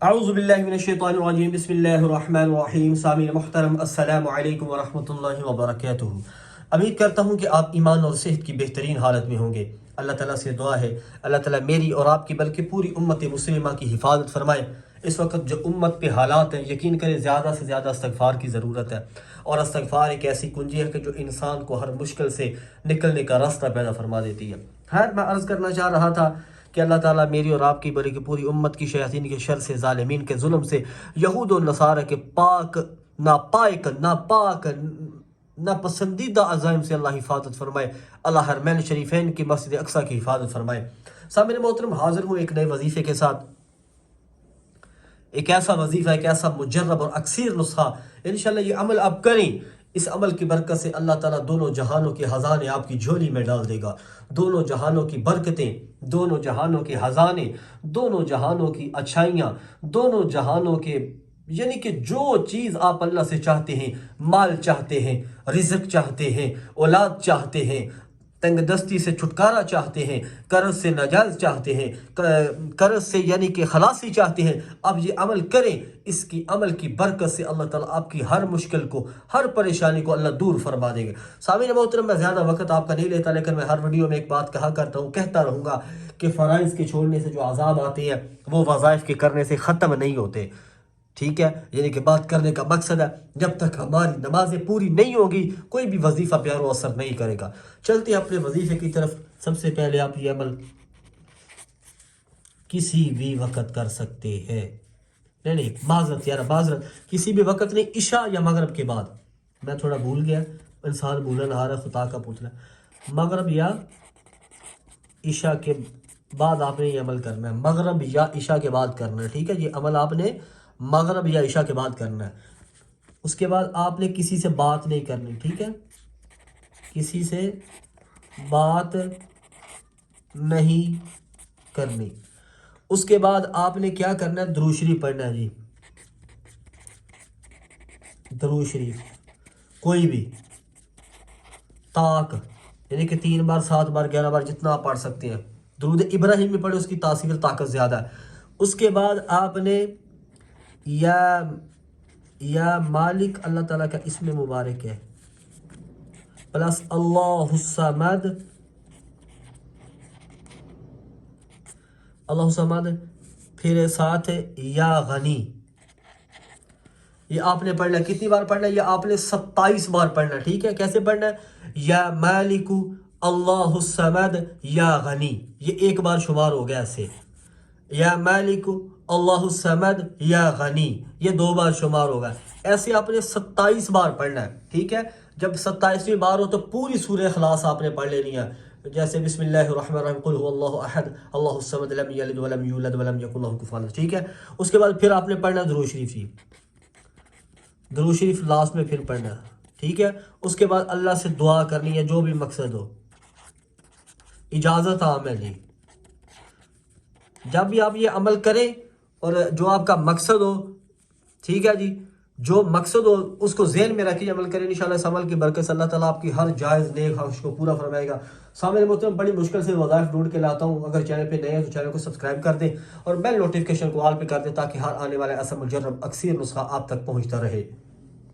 اعوذ باللہ من الشیطان الرجیم بسم اللہ الرحمن الرحیم سامعین محترم السلام علیکم ورحمۃ اللہ وبرکاتہ۔ امید کرتا ہوں کہ آپ ایمان اور صحت کی بہترین حالت میں ہوں گے۔ اللہ تعالیٰ سے دعا ہے اللہ تعالیٰ میری اور آپ کی بلکہ پوری امت مسلمہ کی حفاظت فرمائے۔ اس وقت جو امت پہ حالات ہیں یقین کریں زیادہ سے زیادہ استغفار کی ضرورت ہے، اور استغفار ایک ایسی کنجی ہے کہ جو انسان کو ہر مشکل سے نکلنے کا راستہ پیدا فرما دیتی ہے۔ خیر، میں عرض کرنا چاہ رہا تھا کہ اللہ تعالیٰ میری اور آپ کی بلکہ پوری امت کی شیاطین کے شر سے، ظالمین کے ظلم سے، یہود و نصارہ کے ناپاک ناپسندیدہ عزائم سے اللہ حفاظت فرمائے۔ اللہ حرمین شریفین کی مسجد اقصیٰ کی حفاظت فرمائے۔ سامعین محترم، حاضر ہوں ایک نئے وظیفے کے ساتھ، ایک ایسا وظیفہ، ایک ایسا مجرب اور اکثیر نسخہ، انشاءاللہ یہ عمل آپ کریں، اس عمل کی برکت سے اللہ تعالیٰ دونوں جہانوں کے خزانے آپ کی جھولی میں ڈال دے گا۔ دونوں جہانوں کی برکتیں، دونوں جہانوں کے خزانے، دونوں جہانوں کی اچھائیاں، دونوں جہانوں کے یعنی کہ جو چیز آپ اللہ سے چاہتے ہیں، مال چاہتے ہیں، رزق چاہتے ہیں، اولاد چاہتے ہیں، تنگ دستی سے چھٹکارا چاہتے ہیں، قرض سے نجات چاہتے ہیں، قرض سے یعنی کہ خلاصی چاہتے ہیں، اب یہ عمل کریں۔ اس کی عمل کی برکت سے اللہ تعالیٰ آپ کی ہر مشکل کو، ہر پریشانی کو اللہ دور فرما دیں گے۔ سامعین محترم، میں زیادہ وقت آپ کا نہیں لیتا، لیکن میں ہر ویڈیو میں ایک بات کہتا رہوں گا کہ فرائض کے چھوڑنے سے جو عذاب آتے ہیں وہ وظائف کے کرنے سے ختم نہیں ہوتے، ٹھیک ہے؟ یعنی کہ بات کرنے کا مقصد ہے جب تک ہماری نمازیں پوری نہیں ہوگی کوئی بھی وظیفہ پیار و اثر نہیں کرے گا۔ چلتے اپنے وظیفے کی طرف۔ سب سے پہلے آپ یہ عمل کسی بھی وقت کر سکتے ہیں، نہیں معذرت کسی بھی وقت نہیں، عشاء یا مغرب کے بعد۔ میں تھوڑا بھول گیا، انسان بھولن ہارا خطا کا پتلا۔ مغرب یا عشاء کے بعد آپ نے یہ عمل کرنا ہے، مغرب یا عشاء کے بعد کرنا ہے، ٹھیک ہے؟ یہ عمل آپ نے مغرب یا عشاء کے بعد کرنا ہے۔ اس کے بعد آپ نے کسی سے بات نہیں کرنی، ٹھیک ہے؟ کسی سے بات نہیں کرنی۔ اس کے بعد آپ نے کیا کرنا ہے؟ درود شریف پڑھنا ہے جی، درود شریف کوئی بھی طاق، یعنی کہ 3 بار 7 بار 11 بار جتنا آپ پڑھ سکتے ہیں۔ درود ابراہیم میں پڑھے، اس کی تاثیر طاقت زیادہ ہے۔ اس کے بعد آپ نے یا مالک، اللہ تعالیٰ کا اسم مبارک ہے، پلس اللہ الصمد، اللہ الصمد، پھر ساتھ یا غنی۔ یہ آپ نے پڑھنا ہے، کتنی بار پڑھنا ہے؟ یہ آپ نے 27 بار پڑھنا ہے، ٹھیک ہے؟ کیسے پڑھنا ہے؟ یا مالک اللہ الصمد یا غنی، یہ ایک بار شمار ہو گیا ایسے، یا مالک اللہ الصمد یا غنی یہ 2 بار شمار ہوگا۔ ایسے آپ نے 27 بار پڑھنا ہے، ٹھیک ہے؟ جب 27ویں بار ہو تو پوری سورہ اخلاص آپ نے پڑھ لینی ہے، جیسے بسم اللہ الرحمن الرحیم، قل هو اللہ احد اللہ الصمد لم یلد ولم یولد ولم یکن له کفوا احد، ٹھیک ہے؟ اس کے بعد پھر آپ نے پڑھنا درود شریف، درود شریف لاسٹ میں پھر پڑھنا، ٹھیک ہے؟ اس کے بعد اللہ سے دعا کرنی ہے، جو بھی مقصد ہو، اجازت عام ہے جی۔ جب بھی آپ یہ عمل کریں اور جو آپ کا مقصد ہو، ٹھیک ہے جی، جو مقصد ہو اس کو ذہن میں رکھیں، عمل کریں، انشاءاللہ اس عمل کی برکت سے اللہ تعالیٰ آپ کی ہر جائز نیک خواہش کو پورا فرمائے گا۔ سامعین محترم، بڑی مشکل سے وظائف ڈھونڈ کے لاتا ہوں، اگر چینل پہ نئے ہیں تو چینل کو سبسکرائب کر دیں اور بیل نوٹیفیکیشن کو آل پہ کر دیں تاکہ ہر آنے والے ایسا مجرب اکثیر نسخہ آپ تک پہنچتا رہے۔